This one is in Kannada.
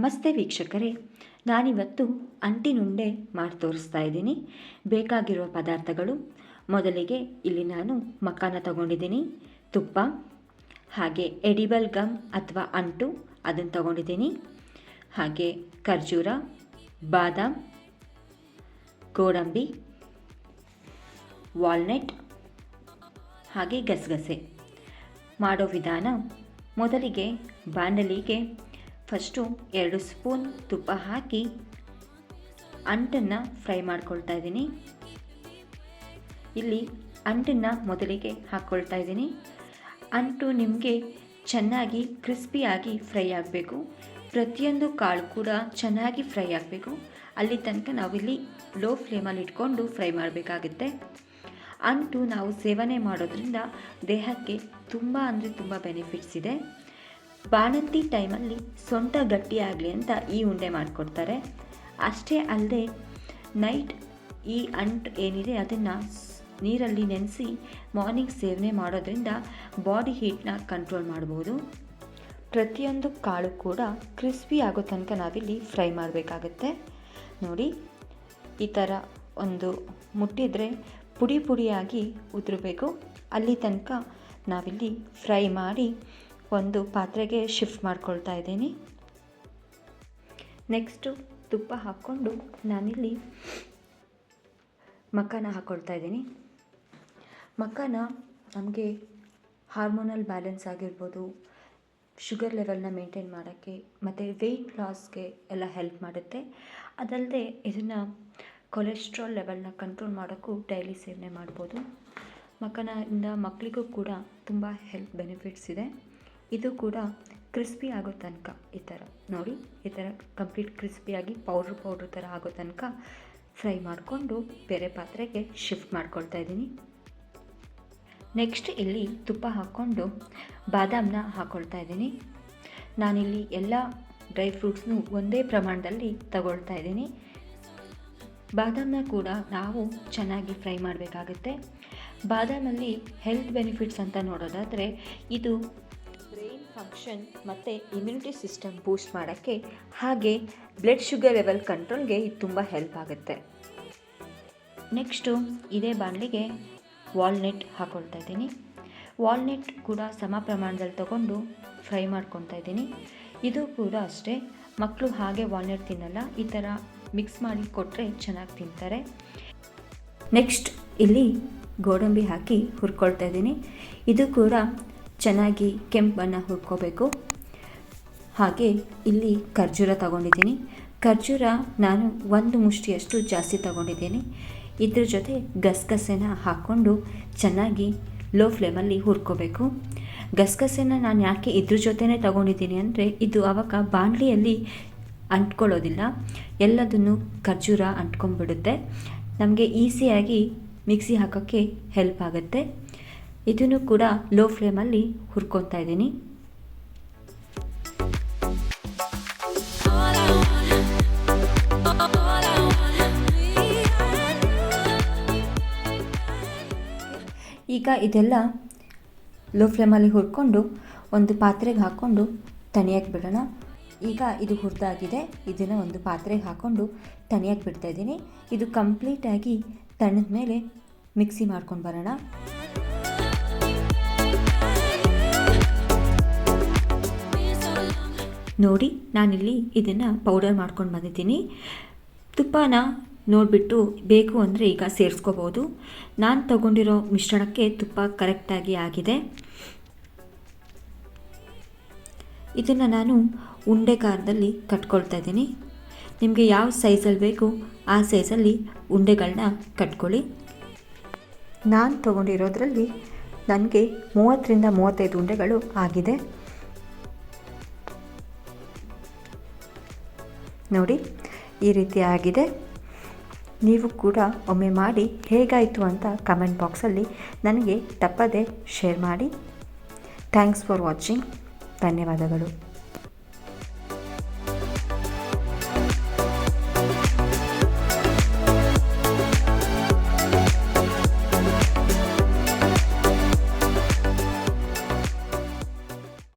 ನಮಸ್ತೆ ವೀಕ್ಷಕರೇ, ನಾನಿವತ್ತು ಅಂಟಿನುಂಡೆ ಮಾಡಿ ತೋರಿಸ್ತಾ ಇದ್ದೀನಿ. ಬೇಕಾಗಿರುವ ಪದಾರ್ಥಗಳು, ಮೊದಲಿಗೆ ಇಲ್ಲಿ ನಾನು ಮಖಾನ ತಗೊಂಡಿದ್ದೀನಿ, ತುಪ್ಪ, ಹಾಗೆ ಎಡಿಬಲ್ ಗಮ್ ಅಥವಾ ಅಂಟು ಅದನ್ನು ತಗೊಂಡಿದ್ದೀನಿ, ಹಾಗೆ ಖರ್ಜೂರ, ಬಾದಾಮ್, ಗೋಡಂಬಿ, ವಾಲ್ನಟ್, ಹಾಗೆ ಗಸಗಸೆ. ಮಾಡೋ ವಿಧಾನ, ಮೊದಲಿಗೆ ಬಾಣಲಿಗೆ ಫಸ್ಟು 2 ಸ್ಪೂನ್ ತುಪ್ಪ ಹಾಕಿ ಅಂಟನ್ನು ಫ್ರೈ ಮಾಡ್ಕೊಳ್ತಾ ಇದ್ದೀನಿ. ಇಲ್ಲಿ ಅಂಟನ್ನು ಮೊದಲಿಗೆ ಹಾಕ್ಕೊಳ್ತಾ ಇದ್ದೀನಿ. ಅಂಟು ನಿಮಗೆ ಚೆನ್ನಾಗಿ ಕ್ರಿಸ್ಪಿಯಾಗಿ ಫ್ರೈ ಆಗಬೇಕು. ಪ್ರತಿಯೊಂದು ಕಾಳು ಕೂಡ ಚೆನ್ನಾಗಿ ಫ್ರೈ ಆಗಬೇಕು. ಅಲ್ಲಿ ತನಕ ನಾವಿಲ್ಲಿ ಲೋ ಫ್ಲೇಮಲ್ಲಿ ಇಟ್ಕೊಂಡು ಫ್ರೈ ಮಾಡಬೇಕಾಗುತ್ತೆ. ಅಂಟು ನಾವು ಸೇವನೆ ಮಾಡೋದ್ರಿಂದ ದೇಹಕ್ಕೆ ತುಂಬ ಬೆನಿಫಿಟ್ಸ್ ಇದೆ. ಬಾಣಂತಿ ಟೈಮಲ್ಲಿ ಸೊಂಟ ಗಟ್ಟಿಯಾಗಲಿ ಅಂತ ಈ ಉಂಡೆ ಮಾಡಿಕೊಡ್ತಾರೆ. ಅಷ್ಟೇ ಅಲ್ಲದೆ ನೈಟ್ ಈ ಅಂಟು ಏನಿದೆ ಅದನ್ನು ನೀರಲ್ಲಿ ನೆನೆಸಿ ಮಾರ್ನಿಂಗ್ ಸೇವನೆ ಮಾಡೋದ್ರಿಂದ ಬಾಡಿ ಹೀಟ್ನ ಕಂಟ್ರೋಲ್ ಮಾಡ್ಬೋದು. ಪ್ರತಿಯೊಂದು ಕಾಳು ಕೂಡ ಕ್ರಿಸ್ಪಿ ಆಗೋ ತನಕ ನಾವಿಲ್ಲಿ ಫ್ರೈ ಮಾಡಬೇಕಾಗತ್ತೆ. ನೋಡಿ, ಈ ಥರ ಒಂದು ಮುಟ್ಟಿದರೆ ಪುಡಿಯಾಗಿ ಉದುರಬೇಕು. ಅಲ್ಲಿ ತನಕ ನಾವಿಲ್ಲಿ ಫ್ರೈ ಮಾಡಿ ಒಂದು ಪಾತ್ರೆಗೆ ಶಿಫ್ಟ್ ಮಾಡ್ಕೊಳ್ತಾ ಇದ್ದೀನಿ. ನೆಕ್ಸ್ಟು ತುಪ್ಪ ಹಾಕ್ಕೊಂಡು ನಾನಿಲ್ಲಿ ಮಖಾನ ಹಾಕ್ಕೊಳ್ತಾ ಇದ್ದೀನಿ. ಮಖಾನ ನಮಗೆ ಹಾರ್ಮೋನಲ್ ಬ್ಯಾಲೆನ್ಸ್ ಆಗಿರ್ಬೋದು, ಶುಗರ್ ಲೆವೆಲ್ನ ಮೇಂಟೈನ್ ಮಾಡೋಕ್ಕೆ ಮತ್ತು ವೆಯ್ಟ್ ಲಾಸ್ಗೆ ಎಲ್ಲ ಹೆಲ್ಪ್ ಮಾಡುತ್ತೆ. ಅದಲ್ಲದೆ ಇದನ್ನು ಕೊಲೆಸ್ಟ್ರಾಲ್ ಲೆವೆಲ್ನ ಕಂಟ್ರೋಲ್ ಮಾಡೋಕ್ಕೂ ಡೈಲಿ ಸೇವನೆ ಮಾಡ್ಬೋದು. ಮಖಾನದಿಂದ ಮಕ್ಕಳಿಗೂ ಕೂಡ ತುಂಬ ಹೆಲ್ತ್ ಬೆನಿಫಿಟ್ಸ್ ಇದೆ. ಇದು ಕೂಡ ಕ್ರಿಸ್ಪಿ ಆಗೋ ತನಕ ಈ ಥರ ನೋಡಿ, ಈ ಥರ ಕಂಪ್ಲೀಟ್ ಕ್ರಿಸ್ಪಿಯಾಗಿ ಪೌಡ್ರ್ ಥರ ಆಗೋ ತನಕ ಫ್ರೈ ಮಾಡಿಕೊಂಡು ಬೇರೆ ಪಾತ್ರೆಗೆ ಶಿಫ್ಟ್ ಮಾಡ್ಕೊಳ್ತಾ ಇದ್ದೀನಿ. ನೆಕ್ಸ್ಟ್ ಇಲ್ಲಿ ತುಪ್ಪ ಹಾಕ್ಕೊಂಡು ಬಾದಾಮನ್ನ ಹಾಕ್ಕೊಳ್ತಾ ಇದ್ದೀನಿ. ನಾನಿಲ್ಲಿ ಎಲ್ಲ ಡ್ರೈ ಫ್ರೂಟ್ಸ್ನು ಒಂದೇ ಪ್ರಮಾಣದಲ್ಲಿ ತಗೊಳ್ತಾ ಇದ್ದೀನಿ. ಬಾದಾಮನ್ನ ಕೂಡ ನಾವು ಚೆನ್ನಾಗಿ ಫ್ರೈ ಮಾಡಬೇಕಾಗುತ್ತೆ. ಬಾದಾಮಲ್ಲಿ ಹೆಲ್ತ್ ಬೆನಿಫಿಟ್ಸ್ ಅಂತ ನೋಡೋದಾದರೆ ಇದು ಬ್ರೈನ್ ಫಂಕ್ಷನ್ ಮತ್ತು ಇಮ್ಯುನಿಟಿ ಸಿಸ್ಟಮ್ ಬೂಸ್ಟ್ ಮಾಡೋಕ್ಕೆ, ಹಾಗೆ ಬ್ಲಡ್ ಶುಗರ್ ಲೆವೆಲ್ ಕಂಟ್ರೋಲ್ಗೆ ಇದು ತುಂಬ ಹೆಲ್ಪ್ ಆಗುತ್ತೆ. ನೆಕ್ಸ್ಟು ಇದೇ ಬಾಣಲಿಗೆ ವಾಲ್ನಟ್ ಹಾಕ್ಕೊಳ್ತಾ ಇದ್ದೀನಿ. ವಾಲ್ನಟ್ ಕೂಡ ಸಮ ಪ್ರಮಾಣದಲ್ಲಿ ತಗೊಂಡು ಫ್ರೈ ಮಾಡ್ಕೊತಾ ಇದ್ದೀನಿ. ಇದು ಕೂಡ ಅಷ್ಟೇ, ಮಕ್ಕಳು ಹಾಗೆ ವಾಲ್ನಟ್ ತಿನ್ನಲ್ಲ, ಈ ಥರ ಮಿಕ್ಸ್ ಮಾಡಿ ಕೊಟ್ಟರೆ ಚೆನ್ನಾಗಿ ತಿಂತಾರೆ. ನೆಕ್ಸ್ಟ್ ಇಲ್ಲಿ ಗೋಡಂಬಿ ಹಾಕಿ ಹುರ್ಕೊಳ್ತಾ ಇದ್ದೀನಿ. ಇದು ಕೂಡ ಚೆನ್ನಾಗಿ ಕೆಂಪು ಬಣ್ಣ ಹುರ್ಕೋಬೇಕು. ಹಾಗೆ ಇಲ್ಲಿ ಖರ್ಜೂರ ತಗೊಂಡಿದ್ದೀನಿ. ಖರ್ಜೂರ ನಾನು 1 ಮುಷ್ಟಿಯಷ್ಟು ಜಾಸ್ತಿ ತಗೊಂಡಿದ್ದೀನಿ. ಇದ್ರ ಜೊತೆ ಗಸಗಸೆನ ಹಾಕ್ಕೊಂಡು ಚೆನ್ನಾಗಿ ಲೋ ಫ್ಲೇಮಲ್ಲಿ ಹುರ್ಕೋಬೇಕು. ಗಸಗಸೆನ ನಾನು ಯಾಕೆ ಇದ್ರ ಜೊತೆನೇ ತಗೊಂಡಿದ್ದೀನಿ ಅಂದರೆ ಇದು ಆವಾಗ ಬಾಣಲಿಯಲ್ಲಿ ಅಂಟ್ಕೊಳ್ಳೋದಿಲ್ಲ, ಎಲ್ಲದನ್ನು ಖರ್ಜೂರ ಅಂಟ್ಕೊಂಡ್ಬಿಡುತ್ತೆ. ನಮಗೆ ಈಸಿಯಾಗಿ ಮಿಕ್ಸಿ ಹಾಕೋಕ್ಕೆ ಹೆಲ್ಪ್ ಆಗುತ್ತೆ. ಇದನ್ನು ಕೂಡ ಲೋ ಫ್ಲೇಮಲ್ಲಿ ಹುರ್ಕೊತಾ ಇದ್ದೀನಿ. ಈಗ ಇದೆಲ್ಲ ಲೋ ಫ್ಲೇಮಲ್ಲಿ ಹುರ್ಕೊಂಡು ಒಂದು ಪಾತ್ರೆಗೆ ಹಾಕ್ಕೊಂಡು ತಣಿಯಕ್ಕೆ ಬಿಡೋಣ. ಈಗ ಇದು ಹುರಿದಾಗಿದೆ, ಇದನ್ನು ಒಂದು ಪಾತ್ರೆಗೆ ಹಾಕ್ಕೊಂಡು ತಣಿಯಕ್ಕೆ ಬಿಡ್ತಾ ಇದ್ದೀನಿ. ಇದು ಕಂಪ್ಲೀಟಾಗಿ ತಣ್ಣದ ಮೇಲೆ ಮಿಕ್ಸಿ ಮಾಡ್ಕೊಂಡು ಬರೋಣ. ನೋಡಿ, ನಾನಿಲ್ಲಿ ಇದನ್ನು ಪೌಡರ್ ಮಾಡ್ಕೊಂಡು ಬಂದಿದ್ದೀನಿ. ತುಪ್ಪನ ನೋಡಿಬಿಟ್ಟು ಬೇಕು ಅಂದರೆ ಈಗ ಸೇರಿಸ್ಕೋಬೋದು. ನಾನು ತಗೊಂಡಿರೋ ಮಿಶ್ರಣಕ್ಕೆ ತುಪ್ಪ ಕರೆಕ್ಟಾಗಿ ಆಗಿದೆ. ಇದನ್ನು ನಾನು ಉಂಡೆಗಾರದಲ್ಲಿ ಕಟ್ಕೊಳ್ತಾ ಇದ್ದೀನಿ. ನಿಮಗೆ ಯಾವ ಸೈಜಲ್ಲಿ ಬೇಕು ಆ ಸೈಜಲ್ಲಿ ಉಂಡೆಗಳನ್ನ ಕಟ್ಕೊಳ್ಳಿ. ನಾನು ತಗೊಂಡಿರೋದ್ರಲ್ಲಿ ನನಗೆ 30 ರಿಂದ 35 ಉಂಡೆಗಳು ಆಗಿದೆ. ನೋಡಿ, ಈ ರೀತಿ ಆಗಿದೆ. ನೀವು ಕೂಡ ಒಮ್ಮೆ ಮಾಡಿ ಹೇಗಾಯಿತು ಅಂತ ಕಮೆಂಟ್ ಬಾಕ್ಸಲ್ಲಿ ನನಗೆ ತಪ್ಪದೆ ಶೇರ್ ಮಾಡಿ. Thanks for watching. ಧನ್ಯವಾದಗಳು.